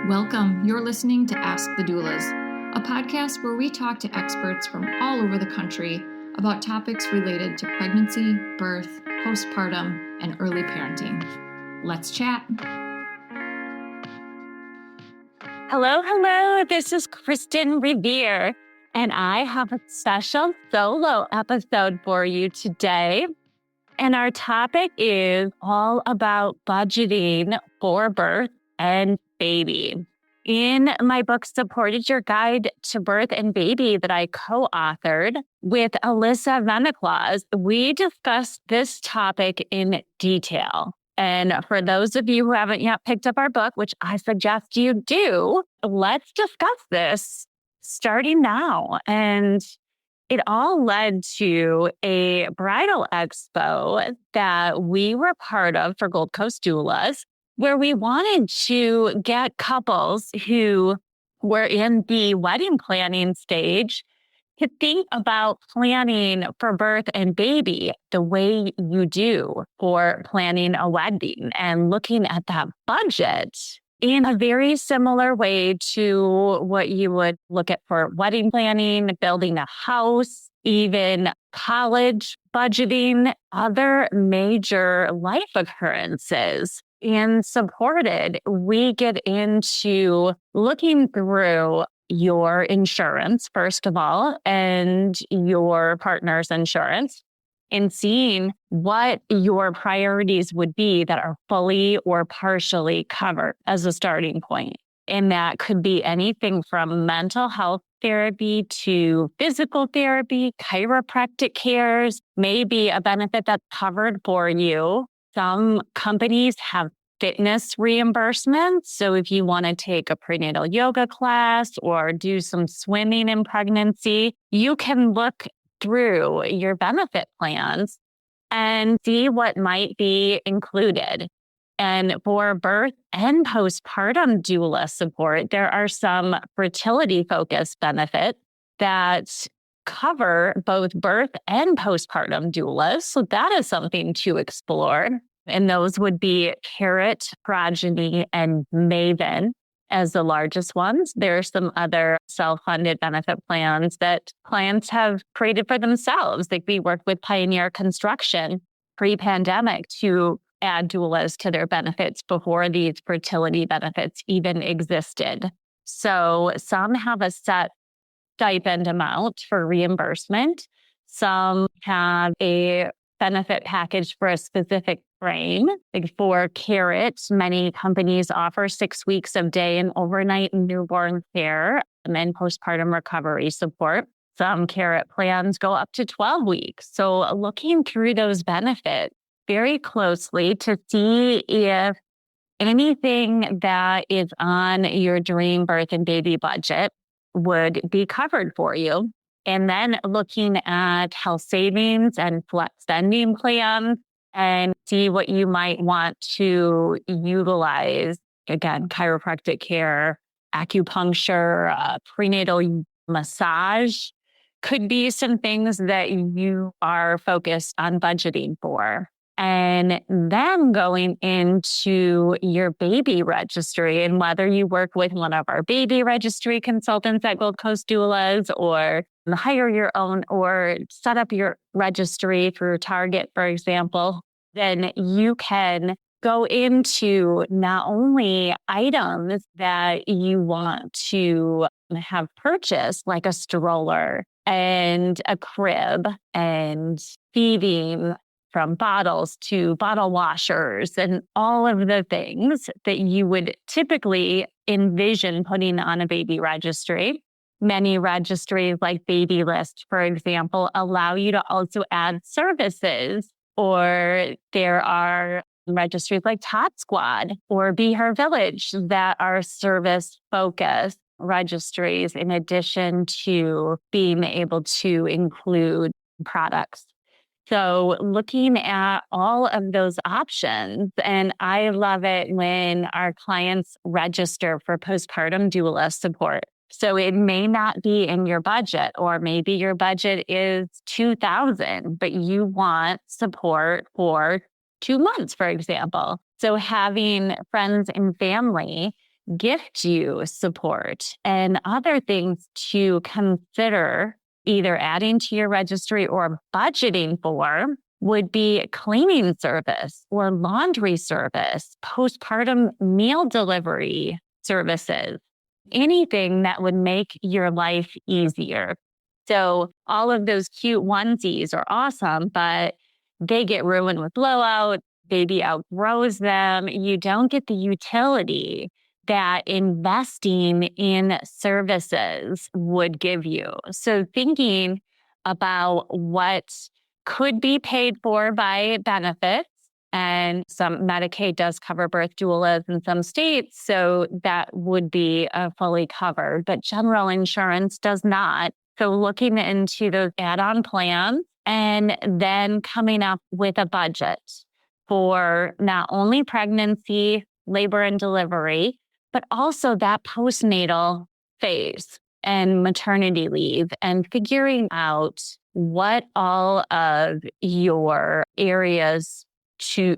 Welcome. You're listening to Ask the Doulas, a podcast where we talk to experts from all over the country about topics related to pregnancy, birth, postpartum, and early parenting. Let's chat. Hello. This is Kristin Revere, and I have a special solo episode for you today. And our topic is all about budgeting for birth and baby. In my book, Supported Your Guide to Birth and Baby that I co-authored with Alyssa Veneclaus, we discussed this topic in detail. And for those of you who haven't yet picked up our book, which I suggest you do, let's discuss this starting now. And it all led to a bridal expo that we were part of for Gold Coast Doulas, where we wanted to get couples who were in the wedding planning stage to think about planning for birth and baby the way you do for planning a wedding and looking at that budget in a very similar way to what you would look at for wedding planning, building a house, even college budgeting, other major life occurrences. And Supported, we get into looking through your insurance, first of all, and your partner's insurance, and seeing what your priorities would be that are fully or partially covered as a starting point. And that could be anything from mental health therapy to physical therapy, chiropractic cares, maybe a benefit that's covered for you. Some companies have fitness reimbursements. So if you want to take a prenatal yoga class or do some swimming in pregnancy, you can look through your benefit plans and see what might be included. And for birth and postpartum doula support, there are some fertility-focused benefits that cover both birth and postpartum doulas. So that is something to explore. And those would be Carrot, Progeny, and Maven as the largest ones. There are some other self-funded benefit plans that clients have created for themselves. Like we worked with Pioneer Construction pre-pandemic to add doulas to their benefits before these fertility benefits even existed. So some have a set stipend amount for reimbursement. Some have a benefit package for a specific frame. Like for Carrot, many companies offer 6 weeks of day and overnight newborn care and postpartum recovery support. Some Carrot plans go up to 12 weeks. So looking through those benefits very closely to see if anything that is on your dream birth and baby budget would be covered for you. And then looking at health savings and flex spending plans and see what you might want to utilize. Again, chiropractic care, acupuncture, prenatal massage could be some things that you are focused on budgeting for. And then going into your baby registry, and whether you work with one of our baby registry consultants at Gold Coast Doulas or hire your own or set up your registry through Target, for example, then you can go into not only items that you want to have purchased, like a stroller and a crib and feeding, from bottles to bottle washers and all of the things that you would typically envision putting on a baby registry. Many registries like Baby List, for example, allow you to also add services, or there are registries like Tot Squad or Be Her Village that are service-focused registries in addition to being able to include products. So looking at all of those options, and I love it when our clients register for postpartum doula support. So it may not be in your budget, or maybe your budget is $2,000, but you want support for 2 months, for example. So having friends and family gift you support and other things to consider either adding to your registry or budgeting for would be cleaning service or laundry service, postpartum meal delivery services, anything that would make your life easier. So all of those cute onesies are awesome, but they get ruined with blowout. Baby outgrows them. You don't get the utility that investing in services would give you. So thinking about what could be paid for by benefits, and some Medicaid does cover birth doulas in some states, so that would be fully covered, but general insurance does not. So looking into those add-on plans and then coming up with a budget for not only pregnancy, labor and delivery, but also that postnatal phase and maternity leave, and figuring out what all of your areas to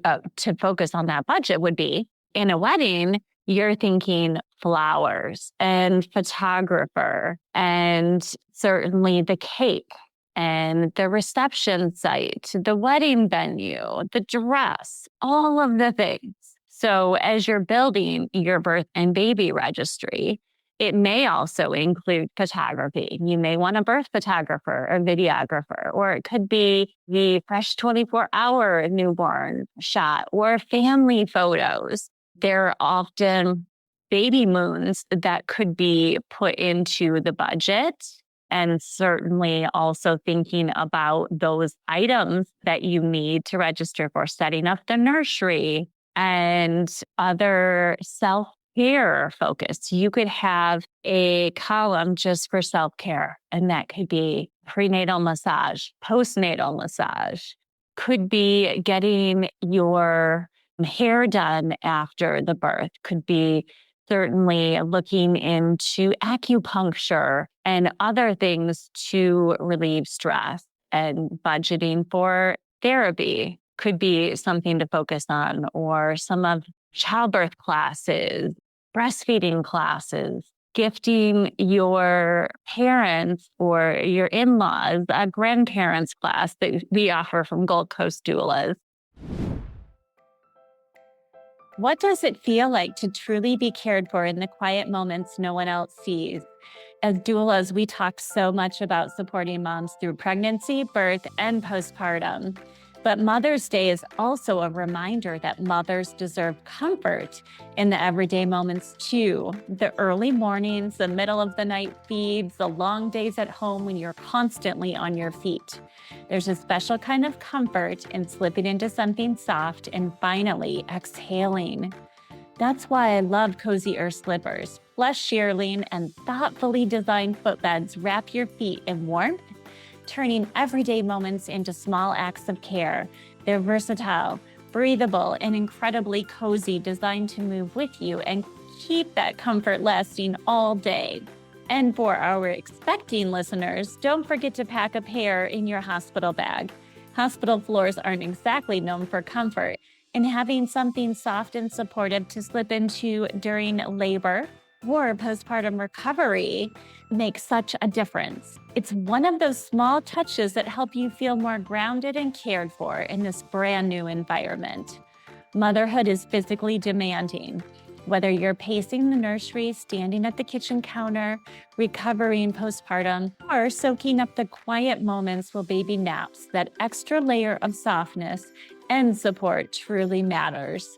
focus on that budget would be. In a wedding, you're thinking flowers and photographer and certainly the cake and the reception site, the wedding venue, the dress, all of the things. So as you're building your birth and baby registry, it may also include photography. You may want a birth photographer or videographer, or it could be the fresh 24-hour newborn shot or family photos. There are often baby moons that could be put into the budget, and certainly also thinking about those items that you need to register for, setting up the nursery and other self-care focus. You could have a column just for self-care, and that could be prenatal massage, postnatal massage, could be getting your hair done after the birth, could be certainly looking into acupuncture and other things to relieve stress, and budgeting for therapy could be something to focus on, or some of childbirth classes, breastfeeding classes, gifting your parents or your in-laws a grandparents class that we offer from Gold Coast Doulas. What does it feel like to truly be cared for in the quiet moments no one else sees? As doulas, we talk so much about supporting moms through pregnancy, birth, and postpartum. But Mother's Day is also a reminder that mothers deserve comfort in the everyday moments too. The early mornings, the middle of the night feeds, the long days at home when you're constantly on your feet. There's a special kind of comfort in slipping into something soft and finally exhaling. That's why I love Cozy Earth slippers. Plush shearling and thoughtfully designed footbeds wrap your feet in warmth, turning everyday moments into small acts of care. They're versatile, breathable, and incredibly cozy, designed to move with you and keep that comfort lasting all day. And for our expecting listeners, don't forget to pack a pair in your hospital bag. Hospital floors aren't exactly known for comfort, and having something soft and supportive to slip into during labor or postpartum recovery makes such a difference. It's one of those small touches that help you feel more grounded and cared for in this brand new environment. Motherhood is physically demanding. Whether you're pacing the nursery, standing at the kitchen counter, recovering postpartum, or soaking up the quiet moments while baby naps, that extra layer of softness and support truly matters.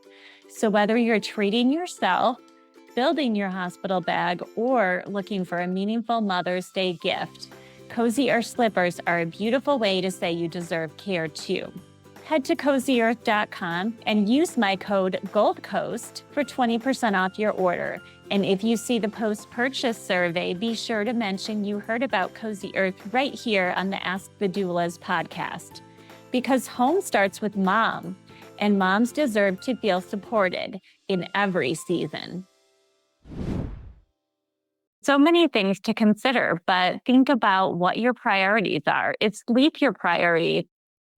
So whether you're treating yourself, building your hospital bag, or looking for a meaningful Mother's Day gift, Cozy Earth slippers are a beautiful way to say you deserve care too. Head to CozyEarth.com and use my code GoldCoast for 20% off your order. And if you see the post-purchase survey, be sure to mention you heard about Cozy Earth right here on the Ask the Doulas podcast. Because home starts with mom, and moms deserve to feel supported in every season. So many things to consider, but think about what your priorities are. Is sleep your priority?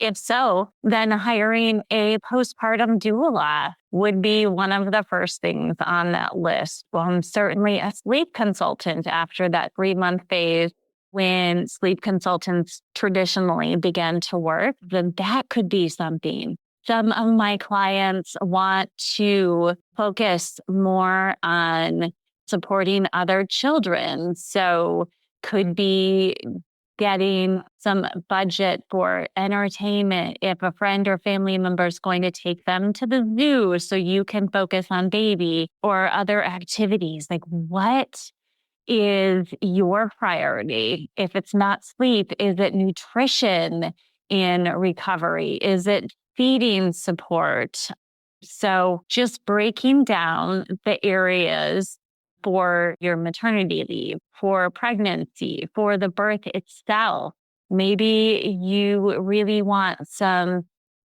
If so, then hiring a postpartum doula would be one of the first things on that list. Certainly a sleep consultant after that 3-month phase when sleep consultants traditionally begin to work, then that could be something. Some of my clients want to focus more on supporting other children. So could be getting some budget for entertainment if a friend or family member is going to take them to the zoo so you can focus on baby or other activities. Like, what is your priority? If it's not sleep, is it nutrition in recovery? Is it feeding support? So just breaking down the areas for your maternity leave, for pregnancy, for the birth itself. Maybe you really want some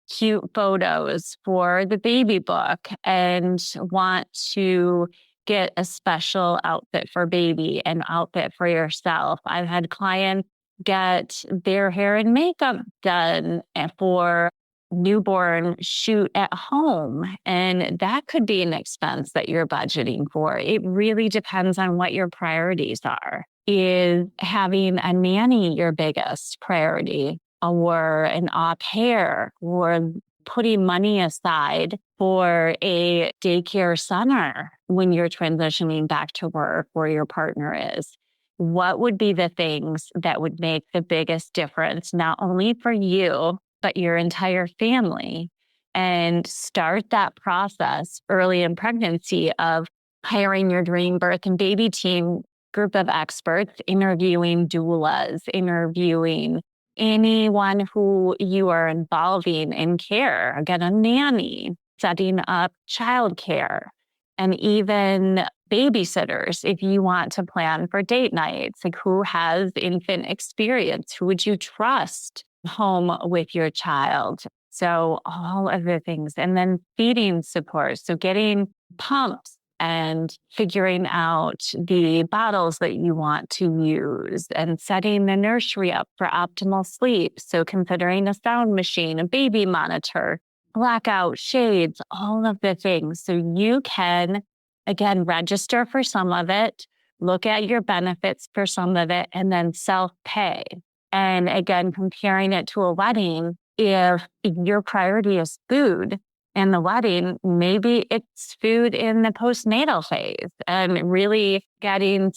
cute photos for the baby book and want to get a special outfit for baby and outfit for yourself. I've had clients get their hair and makeup done for newborn shoot at home. And that could be an expense that you're budgeting for. It really depends on what your priorities are. Is having a nanny your biggest priority, or an au pair, or putting money aside for a daycare center when you're transitioning back to work where your partner is? What would be the things that would make the biggest difference, not only for you, but your entire family? And start that process early in pregnancy of hiring your dream birth and baby team group of experts, interviewing doulas, interviewing anyone who you are involving in care, again, a nanny, setting up childcare, and even babysitters. If you want to plan for date nights, like who has infant experience, who would you trust home with your child? So all of the things. And then feeding support. So getting pumps and figuring out the bottles that you want to use and setting the nursery up for optimal sleep. So considering a sound machine, a baby monitor, blackout shades, all of the things. So you can, again, register for some of it, look at your benefits for some of it, and then self-pay. And again, comparing it to a wedding, if your priority is food and the wedding, maybe it's food in the postnatal phase, and really getting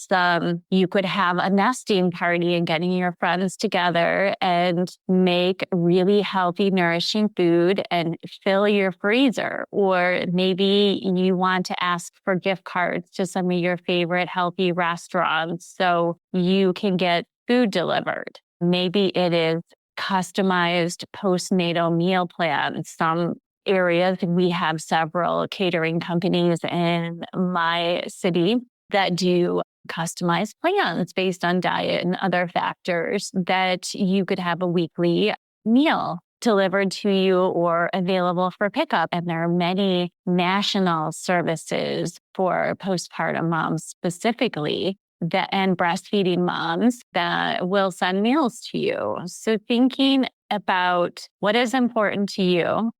you could have a nesting party and getting your friends together and make really healthy, nourishing food and fill your freezer. Or maybe you want to ask for gift cards to some of your favorite healthy restaurants so you can get food delivered. Maybe it is customized postnatal meal plans. Some areas, we have several catering companies in my city that do customized plans based on diet and other factors that you could have a weekly meal delivered to you or available for pickup. And there are many national services for postpartum moms specifically and breastfeeding moms that will send meals to you. So thinking about what is important to you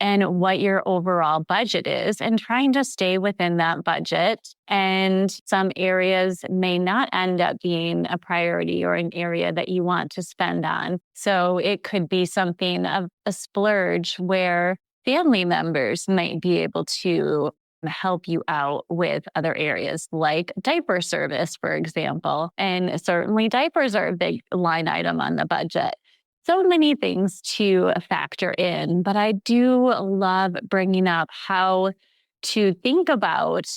and what your overall budget is, and trying to stay within that budget. And some areas may not end up being a priority or an area that you want to spend on. So it could be something of a splurge where family members might be able to help you out with other areas like diaper service, for example. And certainly diapers are a big line item on the budget. So many things to factor in, but I do love bringing up how to think about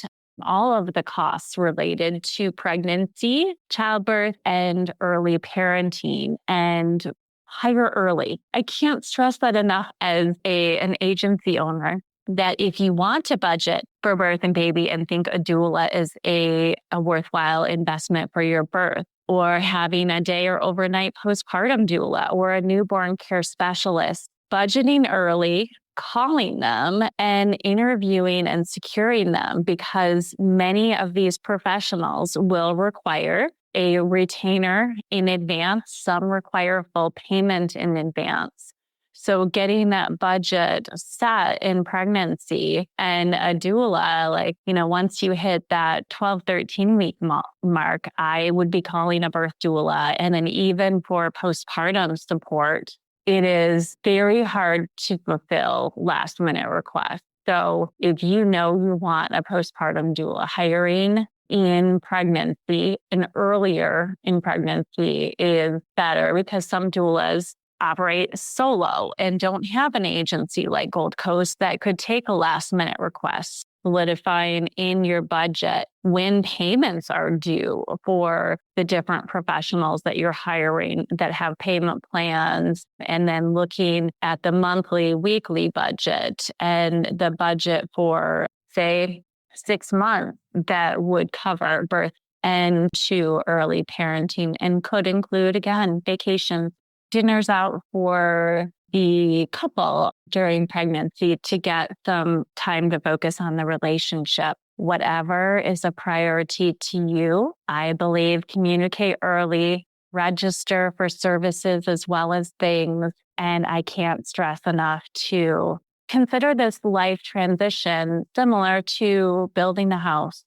all of the costs related to pregnancy, childbirth, and early parenting, and hire early. I can't stress that enough as an agency owner, that if you want to budget for birth and baby and think a doula is a worthwhile investment for your birth, or having a day or overnight postpartum doula or a newborn care specialist, budgeting early, calling them and interviewing and securing them, because many of these professionals will require a retainer in advance. Some require full payment in advance. So getting that budget set in pregnancy, and a doula, once you hit that 12, 13 week mark, I would be calling a birth doula. And then even for postpartum support, it is very hard to fulfill last minute requests. So if you know you want a postpartum doula, hiring in pregnancy and earlier in pregnancy is better, because some doulas operate solo and don't have an agency like Gold Coast that could take a last minute request. Solidifying in your budget when payments are due for the different professionals that you're hiring that have payment plans, and then looking at the monthly, weekly budget and the budget for, say, 6 months that would cover birth and to early parenting, and could include, again, vacations, dinners out for the couple during pregnancy to get some time to focus on the relationship. Whatever is a priority to you, I believe, communicate early, register for services as well as things. And I can't stress enough to consider this life transition similar to building a house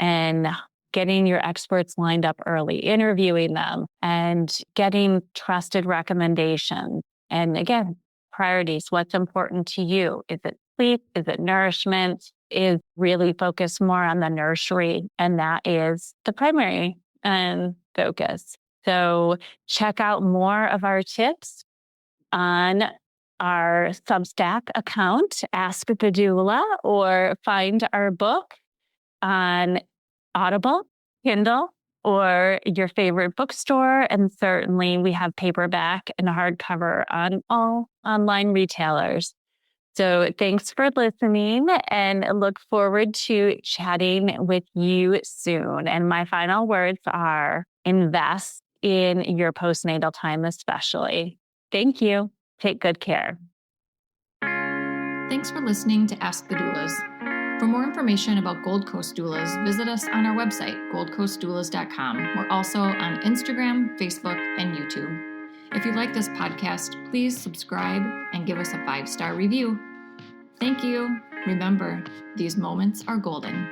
and getting your experts lined up early, interviewing them, and getting trusted recommendations. And again, priorities, what's important to you? Is it sleep? Is it nourishment? Is really focused more on the nursery, and that is the primary focus. So check out more of our tips on our Substack account, Ask the Doula, or find our book on Audible, Kindle, or your favorite bookstore. And certainly we have paperback and hardcover on all online retailers. So thanks for listening, and look forward to chatting with you soon. And my final words are: invest in your postnatal time, especially. Thank you. Take good care. Thanks for listening to Ask the Doulas. For more information about Gold Coast Doulas, visit us on our website, goldcoastdoulas.com. We're also on Instagram, Facebook, and YouTube. If you like this podcast, please subscribe and give us a 5-star review. Thank you. Remember, these moments are golden.